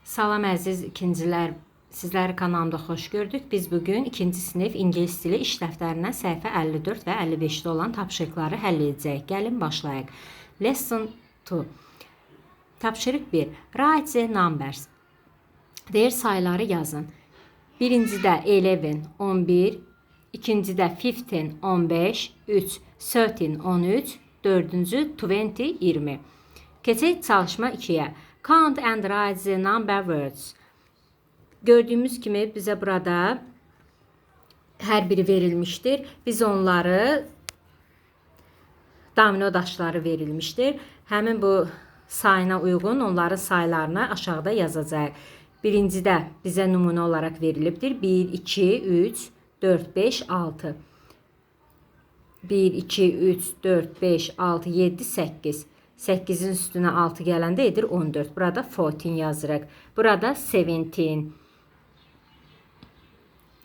Salam əziz ikincilər, sizləri kanalımda xoş gördük. Biz bugün 2-ci sinif ingilis dili iş dəftərindən səhifə 54 və 55-də olan tapşırıqları həll edəcəyik. Gəlin başlayaq. Lesson 2. Tapşırıq 1. Write the numbers. Deyir sayıları yazın. Birincidə 11, 11, ikincidə 15, 15, 3, 13, 13, dördüncü 20, 20. Keçək çalışma 2-yə. Count and write the number words. Gördüyümüz kimi bizə burada hər biri verilmişdir. Biz onları domino daşları verilmişdir. Həmin bu sayına uyğun onların saylarını aşağıda yazacağıq. Birincidə bizə nümunə olaraq verilibdir. 1, 2, 3, 4, 5, 6. 1, 2, 3, 4, 5, 6, 7, 8. 8'in üstünə 6 gələndə edir 14. Burada 14 yazırıq. Burada 17.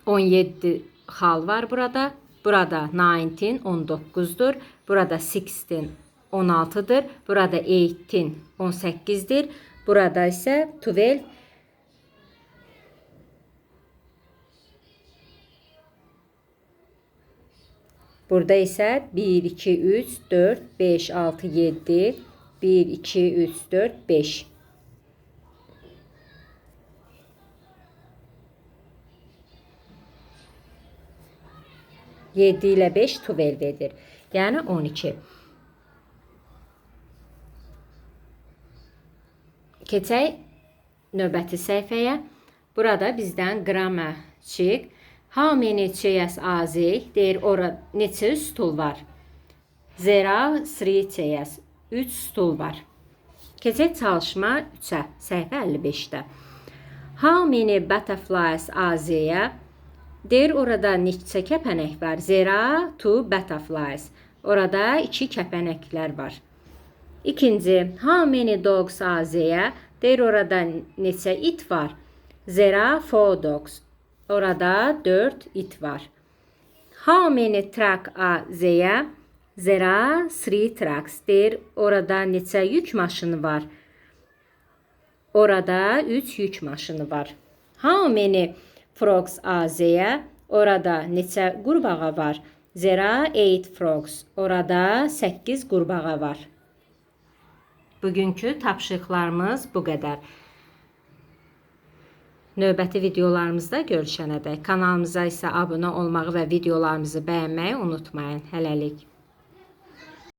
17 xal var burada. Burada 19, 19'dur. Burada 16, 16'dır. Burada 18, 18'dir. Burada isə 12. Burada isə 1, 2, 3, 4, 5, 6, 7, 1, 2, 3, 4, 5. Yedi ilə 5 12 edir. Yəni 12. Keçək növbəti səhifəyə. Burada bizdən qrammatik. How many chairs are there? Deyir, orada neçə stul var? There are 3 chairs. 3 stul var. Keçək çalışma 3-ə. Səhifə 55-də. How many butterflies are there? Deyir, orada neçə kəpənək var? There are 2 butterflies. Orada 2 kəpənəklər var. İkinci, how many dogs are there? Deyir, orada neçə it var? There are 4 dogs. Orada 4 it var. How many trucks are there? There are 3 trucks. Deyir, orada neçə yük maşını var? Orada 3 yük maşını var. How many frogs are there? Orada neçə qurbağa var? There are 8 frogs. Orada 8 qurbağa var. Bugünkü tapşırıqlarımız bu qədər. Növbəti videolarımızda görüşənədək kanalımıza isə abunə olmağı və videolarımızı bəyənməyi unutmayın. Hələlik.